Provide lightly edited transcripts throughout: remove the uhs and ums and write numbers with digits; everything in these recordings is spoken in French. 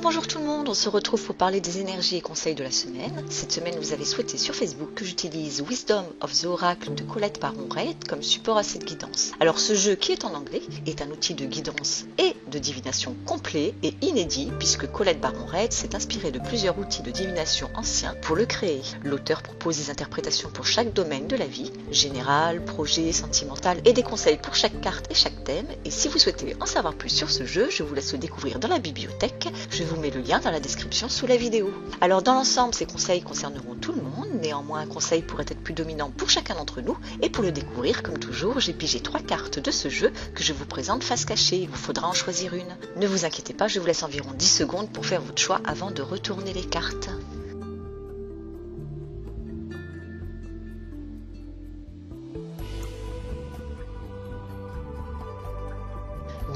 Bonjour tout le monde, on se retrouve pour parler des énergies et conseils de la semaine. Cette semaine, vous avez souhaité sur Facebook que j'utilise Wisdom of the Oracle de Colette Baron-Reid comme support à cette guidance. Alors ce jeu, qui est en anglais, est un outil de guidance et de divination complet et inédit puisque Colette Baron-Reid s'est inspirée de plusieurs outils de divination anciens pour le créer. L'auteur propose des interprétations pour chaque domaine de la vie, général, projet, sentimental et des conseils pour chaque carte et chaque thème. Et si vous souhaitez en savoir plus sur ce jeu, je vous laisse le découvrir dans la bibliothèque. Je vous mets le lien dans la description sous la vidéo. Alors dans l'ensemble, ces conseils concerneront tout le monde, néanmoins un conseil pourrait être plus dominant pour chacun d'entre nous, et pour le découvrir, comme toujours, j'ai pigé 3 cartes de ce jeu que je vous présente face cachée, il vous faudra en choisir une. Ne vous inquiétez pas, je vous laisse environ 10 secondes pour faire votre choix avant de retourner les cartes.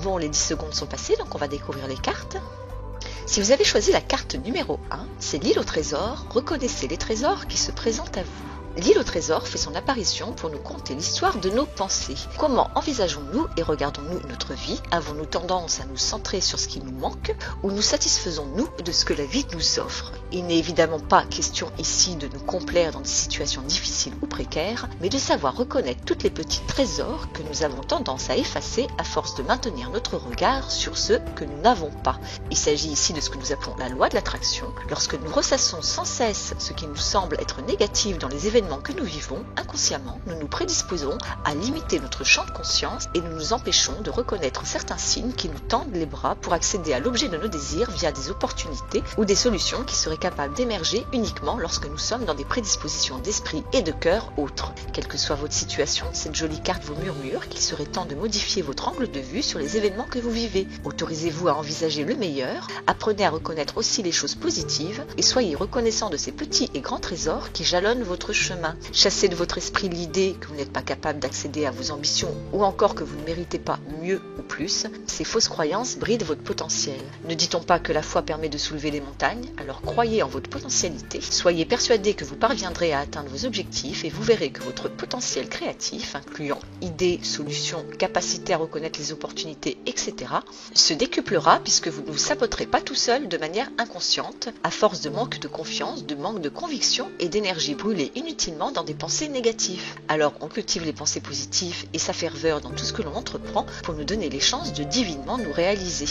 Bon, les 10 secondes sont passées, donc on va découvrir les cartes. Si vous avez choisi la carte numéro 1, c'est l'île au trésor, reconnaissez les trésors qui se présentent à vous. L'île au trésor fait son apparition pour nous conter l'histoire de nos pensées. Comment envisageons-nous et regardons-nous notre vie? Avons-nous tendance à nous centrer sur ce qui nous manque ou nous satisfaisons-nous de ce que la vie nous offre? Il n'est évidemment pas question ici de nous complaire dans des situations difficiles ou précaires, mais de savoir reconnaître tous les petits trésors que nous avons tendance à effacer à force de maintenir notre regard sur ceux que nous n'avons pas. Il s'agit ici de ce que nous appelons la loi de l'attraction. Lorsque nous ressassons sans cesse ce qui nous semble être négatif dans les événements que nous vivons, inconsciemment, nous nous prédisposons à limiter notre champ de conscience et nous nous empêchons de reconnaître certains signes qui nous tendent les bras pour accéder à l'objet de nos désirs via des opportunités ou des solutions qui seraient capables d'émerger uniquement lorsque nous sommes dans des prédispositions d'esprit et de cœur autres. Quelle que soit votre situation, cette jolie carte vous murmure qu'il serait temps de modifier votre angle de vue sur les événements que vous vivez. Autorisez-vous à envisager le meilleur, apprenez à reconnaître aussi les choses positives et soyez reconnaissant de ces petits et grands trésors qui jalonnent votre chemin. Chassez de votre esprit l'idée que vous n'êtes pas capable d'accéder à vos ambitions ou encore que vous ne méritez pas mieux ou plus. Ces fausses croyances brident votre potentiel. Ne dit-on pas que la foi permet de soulever les montagnes? Alors croyez en votre potentialité, soyez persuadé que vous parviendrez à atteindre vos objectifs et vous verrez que votre potentiel créatif, incluant idées, solutions, capacité à reconnaître les opportunités, etc., se décuplera puisque vous ne vous saboterez pas tout seul de manière inconsciente, à force de manque de confiance, de manque de conviction et d'énergie brûlée inutilement dans des pensées négatives. Alors on cultive les pensées positives et sa ferveur dans tout ce que l'on entreprend pour nous donner les chances de divinement nous réaliser.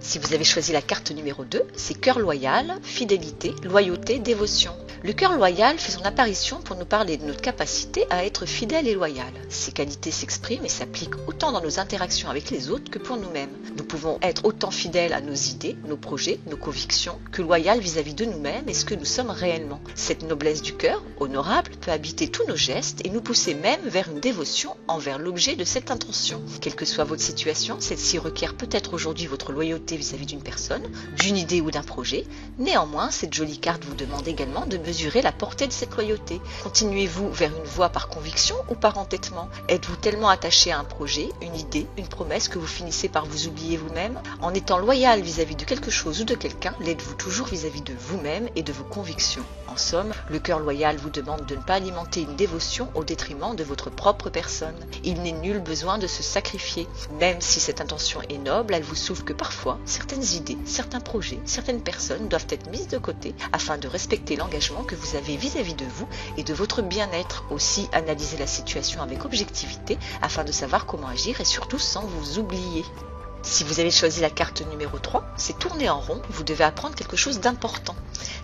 Si vous avez choisi la carte numéro 2, c'est cœur loyal, fidélité, loyauté, dévotion. Le cœur loyal fait son apparition pour nous parler de notre capacité à être fidèle et loyal. Ces qualités s'expriment et s'appliquent autant dans nos interactions avec les autres que pour nous-mêmes. Nous pouvons être autant fidèles à nos idées, nos projets, nos convictions, que loyal vis-à-vis de nous-mêmes et ce que nous sommes réellement. Cette noblesse du cœur, honorable, peut habiter tous nos gestes et nous pousser même vers une dévotion envers l'objet de cette intention. Quelle que soit votre situation, celle-ci requiert peut-être aujourd'hui votre loyauté vis-à-vis d'une personne, d'une idée ou d'un projet. Néanmoins, cette jolie carte vous demande également de mesurer la portée de cette loyauté. Continuez-vous vers une voie par conviction ou par entêtement? Êtes-vous tellement attaché à un projet, une idée, une promesse que vous finissez par vous oublier vous-même? En étant loyal vis-à-vis de quelque chose ou de quelqu'un, l'êtes-vous toujours vis-à-vis de vous-même et de vos convictions? En somme, le cœur loyal vous demande de ne pas alimenter une dévotion au détriment de votre propre personne. Il n'est nul besoin de se sacrifier. Même si cette intention est noble, elle vous souffle que parfois, certaines idées, certains projets, certaines personnes doivent être mises de côté afin de respecter l'engagement que vous avez vis-à-vis de vous et de votre bien-être. Aussi, analysez la situation avec objectivité afin de savoir comment agir et surtout sans vous oublier. Si vous avez choisi la carte numéro 3, c'est tourner en rond, vous devez apprendre quelque chose d'important.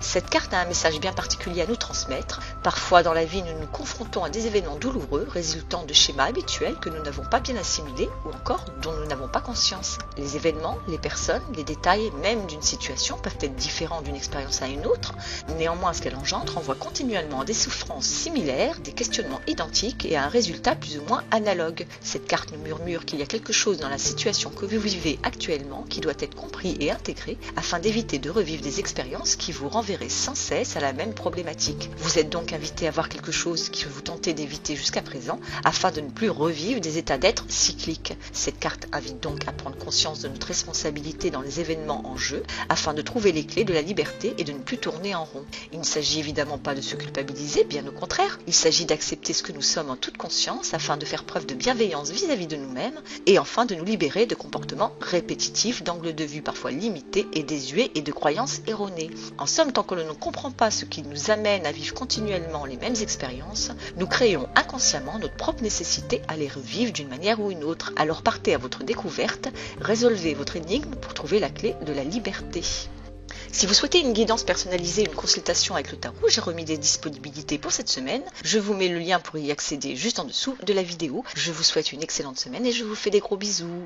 Cette carte a un message bien particulier à nous transmettre. Parfois dans la vie, nous nous confrontons à des événements douloureux résultant de schémas habituels que nous n'avons pas bien assimilés ou encore dont nous n'avons pas conscience. Les événements, les personnes, les détails même d'une situation peuvent être différents d'une expérience à une autre. Néanmoins, ce qu'elle engendre renvoie continuellement à des souffrances similaires, des questionnements identiques et à un résultat plus ou moins analogue. Cette carte nous murmure qu'il y a quelque chose dans la situation que vous vivez actuellement qui doit être compris et intégré afin d'éviter de revivre des expériences qui vous renverront renverrez sans cesse à la même problématique. Vous êtes donc invité à voir quelque chose que vous tentez d'éviter jusqu'à présent afin de ne plus revivre des états d'être cycliques. Cette carte invite donc à prendre conscience de notre responsabilité dans les événements en jeu afin de trouver les clés de la liberté et de ne plus tourner en rond. Il ne s'agit évidemment pas de se culpabiliser, bien au contraire. Il s'agit d'accepter ce que nous sommes en toute conscience afin de faire preuve de bienveillance vis-à-vis de nous-mêmes et enfin de nous libérer de comportements répétitifs, d'angles de vue parfois limités et désuets et de croyances erronées. En somme, tant que l'on ne comprend pas ce qui nous amène à vivre continuellement les mêmes expériences, nous créons inconsciemment notre propre nécessité à les revivre d'une manière ou une autre. Alors partez à votre découverte, résolvez votre énigme pour trouver la clé de la liberté. Si vous souhaitez une guidance personnalisée, une consultation avec le tarot, j'ai remis des disponibilités pour cette semaine. Je vous mets le lien pour y accéder juste en dessous de la vidéo. Je vous souhaite une excellente semaine et je vous fais des gros bisous.